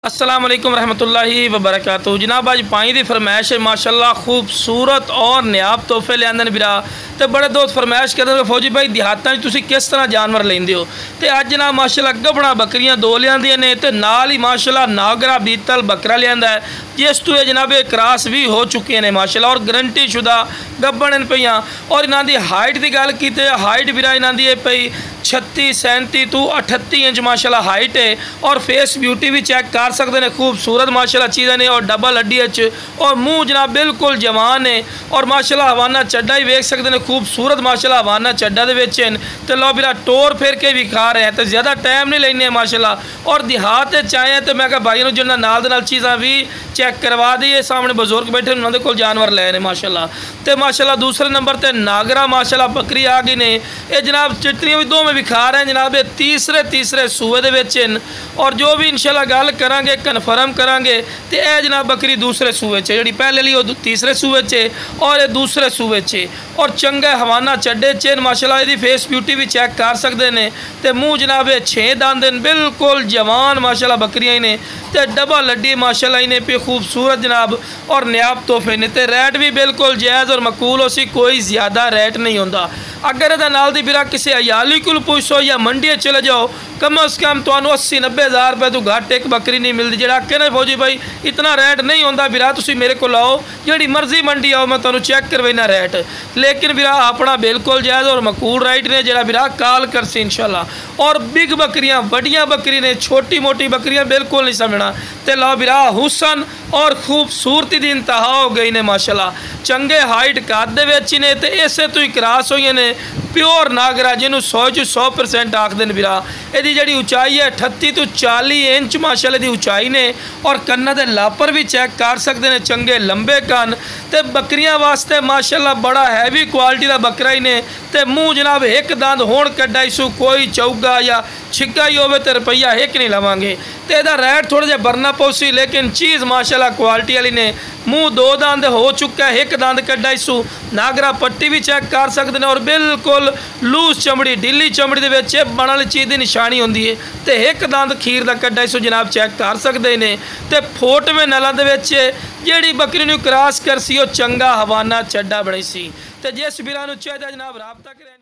अस्सलाम वालेकुम रहमतुल्लाहि व बरकातहू। जनाब अज पाई की फरमाइश है माशाल्लाह खूबसूरत और नियाब तोहफे लिया बिरा तो बड़े दोस्त फरमाइश करते फौजी भाई देहातों तुसीं किस तरह जानवर लेंदे हो। तो अज जनाब माशाल्लाह गबड़ा बकरियां दो लियांदियां ने तो नाल ही माशाल्लाह नागरा बीतल बकरा लिया है जिस तो जनाब क्रॉस भी हो चुके हैं माशाल्लाह और गारंटी शुदा गब्बन पईयां। और इन्हां दी हाइट की गल की हाइट बिरा इन्हां दी पई 36 37 तो 38 इंच माशाल्लाह हाइट है। और फेस ब्यूटी भी चेक कर सकते हैं, खूबसूरत माशाल्लाह चीज़ें ने और डबल हड्डी और मुँह जनाब बिल्कुल जवान है। और माशाल्लाह हवाना चड्डा ही वेख सकते हैं, खूबसूरत माशाल्लाह हवाना चड्डा दे तो लो बिरा टोर फिर के भी खा रहे हैं तो ज़्यादा टाइम नहीं लेने माशाल्लाह। और देहात चाहे तो मैं भाई जिन्होंने नाल चीज़ा भी चेक करवा दी। सामने बजुर्ग बैठे उन्होंने को जानवर ले ने माशाल्लाह। तो माशाल्लाह दूसरे नंबर पर नागरा माशाल्लाह बकरी आ गई ने। ये जनाब चिट्टियाँ भी दो में विखा रहे हैं जनाब, ये तीसरे सूए दे और जो भी इंशाल्लाह गल करांगे कन्फर्म करांगे तो यह जनाब बकरी दूसरे सूए च जी पहले ली वो तीसरे सूए च और ये दूसरे सूए च और चंगे हवाना चड्डे च माशाल्लाह। यदि फेस ब्यूटी भी चेक कर सकते हैं तो मुँह जनाब 6 दंद बिल्कुल जवान माशाल्लाह बकरियां ने तो डबल हड्डी माशाल्लाह इन्हें पे खूबसूरत जनाब और नियाब तोहफे ने। तो रेट भी बिल्कुल जायज़ और मकूल हो सी, कोई ज़्यादा रेट नहीं होता। अगर ये नाल दी बिरा किसी अयाली को पूछो या मंडी चले जाओ कम अज़ कम तो 80-90 हज़ार रुपये तो घट एक बकरी नहीं मिलती। जो कहना फौजी भाई इतना रेट नहीं होता बिरा तुम मेरे को आओ जी मर्जी मंडी आओ मैं तुम्हें चेक करवाना रेट, लेकिन बिरा अपना बिल्कुल जायज़ और मकूल राइट ने जरा बिरा कॉल कर सी इंशाल्लाह। और बिग बकरियां वड्डियां बकरी ने छोटी मोटी बकरियां बिल्कुल नहीं समझना। तो लो बिरा हुसन और खूबसूरती की इंतहा हो गई ने माशाल्लाह, चंगे हाइट कद ने तो इसे तो ही क्रॉस हुई ने प्योर नागरा जिन्होंने 100% आखते हैं बिरा। यदि जी उचाई है 38 तो 40 इंच माशाल्लाह की उचाई ने और कन्ना के लापर भी चेक कर सकते हैं, चंगे लंबे कन तो बकरियां वास्ते माशाल्लाह बड़ा हैवी क्वालिटी का बकरा ही ने। तो मुँह जनाब एक दंद होण कड्डा इसू कोई चौगा या छिक्का ही हो तो रुपया एक नहीं लवांगे। तो यदा रेट थोड़ा जहा भरना पौसी लेकिन चीज़ माशाल्लाह क्वालिटी वाली ने। मुँह 2 दंद हो चुका है, एक दंद कड्डा इसू नागरा पट्टी भी चेक कर सकते हैं और बिल्कुल लूज चमड़ी ढीली चमड़ी के बन वाली चीज़ की निशानी होंगी है। तो एक दंद खीर का कड्डा इसू जनाब चेक कर सकते हैं। तो फोटवें नलों के जी बकरी क्रॉस कर सी चंगा हवाना चड्डा बनी सी। तो जिस बिरा चाहिए जनाब राबता करें।